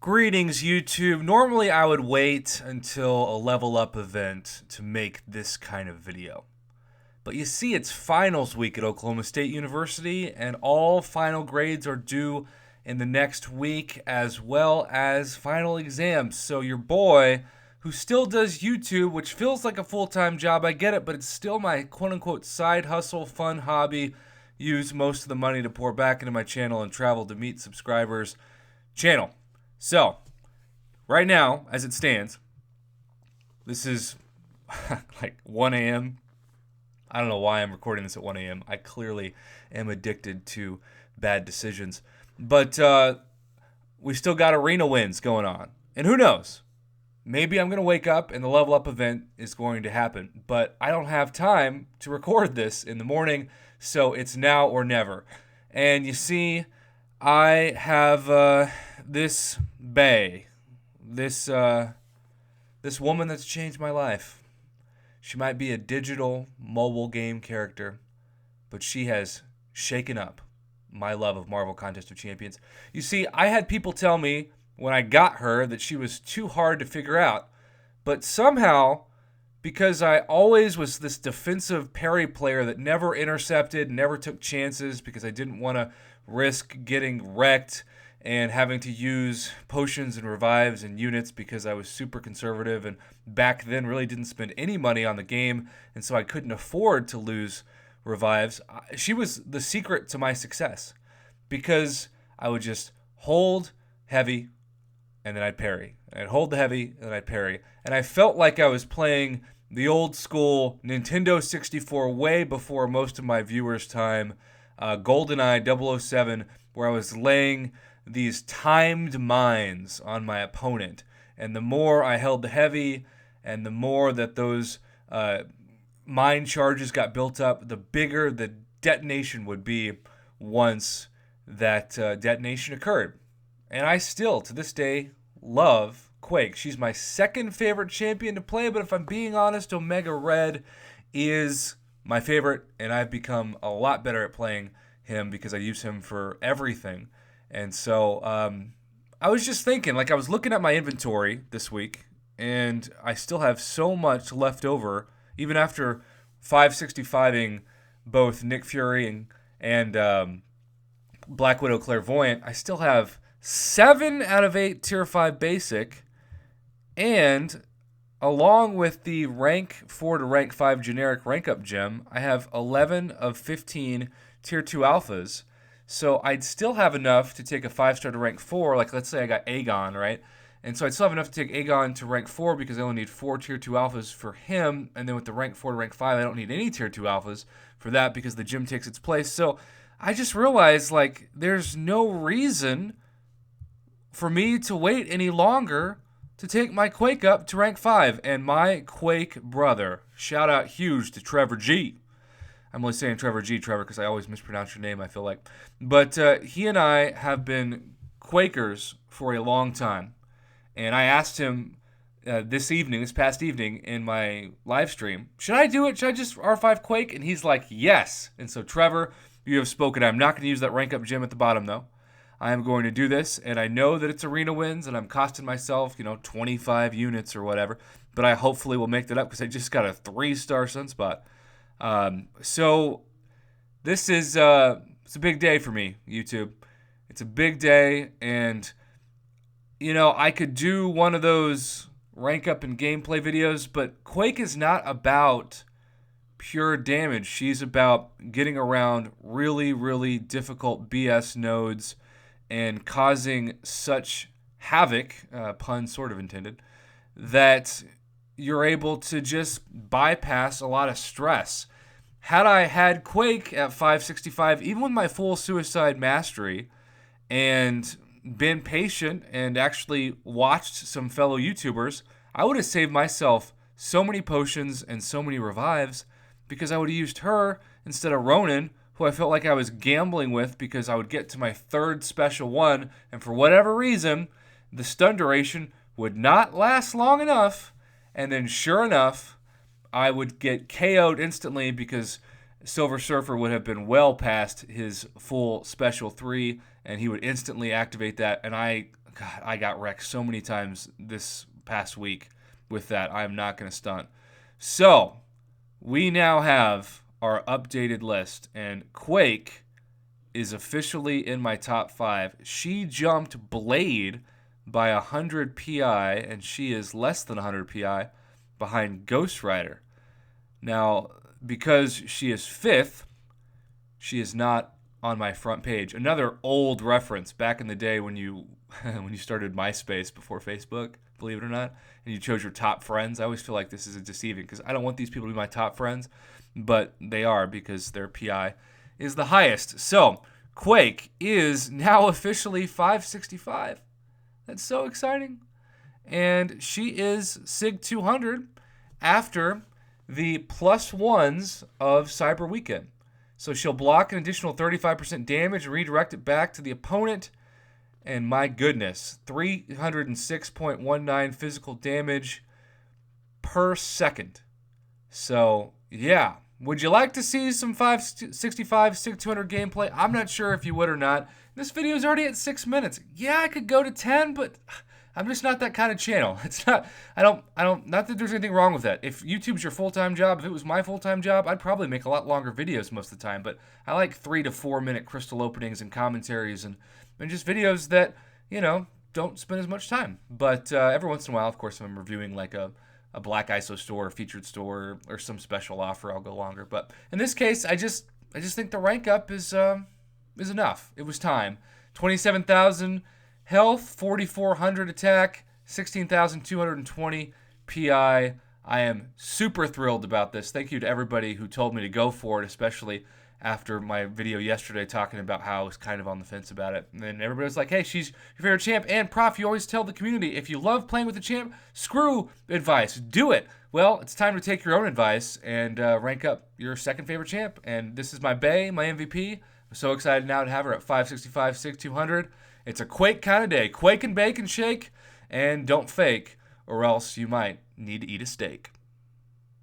Greetings, YouTube. Normally, I would wait until a level up event to make this kind of video. But you see, it's finals week at Oklahoma State University, and all final grades are due in the next week, as well as final exams. So your boy, who still does YouTube, which feels like a full-time job, I get it, but it's still my quote-unquote side hustle, fun hobby, use most of the money to pour back into my channel and travel to meet subscribers channel. So, right now, as it stands, this is like 1 a.m. I don't know why I'm recording this at 1 a.m. I clearly am addicted to bad decisions. But we still got arena wins going on. And who knows? Maybe I'm going to wake up and the level up event is going to happen. But I don't have time to record this in the morning, so it's now or never. And you see, I have this bae, this woman that's changed my life. She might be a digital mobile game character, but she has shaken up my love of Marvel Contest of Champions. You see, I had people tell me when I got her that she was too hard to figure out, but somehow, because I always was this defensive parry player that never intercepted, never took chances because I didn't want to risk getting wrecked and having to use potions and revives and units because I was super conservative and back then really didn't spend any money on the game, and so I couldn't afford to lose revives. She was the secret to my success because I would just hold heavy and then I'd parry. I'd hold the heavy and then I'd parry. And I felt like I was playing the old school Nintendo 64 way before most of my viewers' time, GoldenEye 007, where I was laying these timed mines on my opponent. And the more I held the heavy and the more that those mine charges got built up, the bigger the detonation would be once that detonation occurred. And I still, to this day, love Quake. She's my second favorite champion to play, but if I'm being honest, Omega Red is my favorite, and I've become a lot better at playing him because I use him for everything. And so I was just thinking, like I was looking at my inventory this week, and I still have so much left over, even after 565ing both Nick Fury and Black Widow Clairvoyant. I still have 7 out of 8 Tier 5 Basic, and along with the rank 4 to rank 5 generic rank up gem, I have 11 of 15 Tier 2 Alphas. So I'd still have enough to take a 5-star to rank 4, like let's say I got Aegon, right? And so I'd still have enough to take Aegon to rank 4 because I only need 4 Tier 2 Alphas for him, and then with the rank 4 to rank 5, I don't need any Tier 2 Alphas for that because the gym takes its place. So I just realized, like, there's no reason for me to wait any longer to take my Quake up to rank 5. And my Quake brother, shout out huge to Trevor G. I'm only saying Trevor G, Trevor, because I always mispronounce your name, I feel like. But he and I have been Quakers for a long time. And I asked him this past evening in my live stream, should I do it? Should I just R5 Quake? And he's like, yes. And so, Trevor, you have spoken. I'm not going to use that rank up gem at the bottom, though. I am going to do this, and I know that it's arena wins, and I'm costing myself, 25 units or whatever. But I hopefully will make that up because I just got a 3-star Sunspot. So this is it's a big day for me, YouTube. It's a big day, and I could do one of those rank up and gameplay videos, but Quake is not about pure damage. She's about getting around really, really difficult BS nodes and causing such havoc, pun sort of intended, that you're able to just bypass a lot of stress. Had I had Quake at 565, even with my full Suicide Mastery, and been patient and actually watched some fellow YouTubers, I would have saved myself so many potions and so many revives because I would have used her instead of Ronan, who I felt like I was gambling with because I would get to my 3rd special one, and for whatever reason, the stun duration would not last long enough. And then sure enough, I would get KO'd instantly because Silver Surfer would have been well past his full special 3, and he would instantly activate that, and I God, I got wrecked so many times this past week with that. I'm not going to stunt. So, we now have our updated list, and Quake is officially in my top 5. She jumped Blade by 100 PI, and she is less than 100 PI behind Ghost Rider. Now, because she is 5th, she is not on my front page. Another old reference back in the day when you when you started MySpace before Facebook, believe it or not, and you chose your top friends. I always feel like this is deceiving because I don't want these people to be my top friends, but they are because their PI is the highest. So, Quake is now officially 565. That's so exciting. And she is SIG 200 after the +1s of Cyber Weekend. So she'll block an additional 35% damage and redirect it back to the opponent. And my goodness, 306.19 physical damage per second. So, yeah. Would you like to see some 565 SIG 200 gameplay? I'm not sure if you would or not. This video is already at 6 minutes. Yeah, I could go to 10, but I'm just not that kind of channel. It's not, not that there's anything wrong with that. If YouTube's your full-time job, if it was my full-time job, I'd probably make a lot longer videos most of the time, but I like 3 to 4 minute crystal openings and commentaries and just videos that, don't spend as much time. But every once in a while, of course, if I'm reviewing like a Black ISO store, featured store, or some special offer, I'll go longer. But in this case, I just think the rank up is enough. It was time. 27,000 health, 4,400 attack, 16,220 PI. I am super thrilled about this. Thank you to everybody who told me to go for it, especially after my video yesterday talking about how I was kind of on the fence about it. And then everybody was like, hey, she's your favorite champ. And Prof, you always tell the community, if you love playing with the champ, screw advice. Do it. Well, it's time to take your own advice and rank up your second favorite champ. And this is my bae, my MVP. I'm so excited now to have her at 565, SIG 200. It's a Quake kind of day. Quake and bake and shake. And don't fake, or else you might need to eat a steak.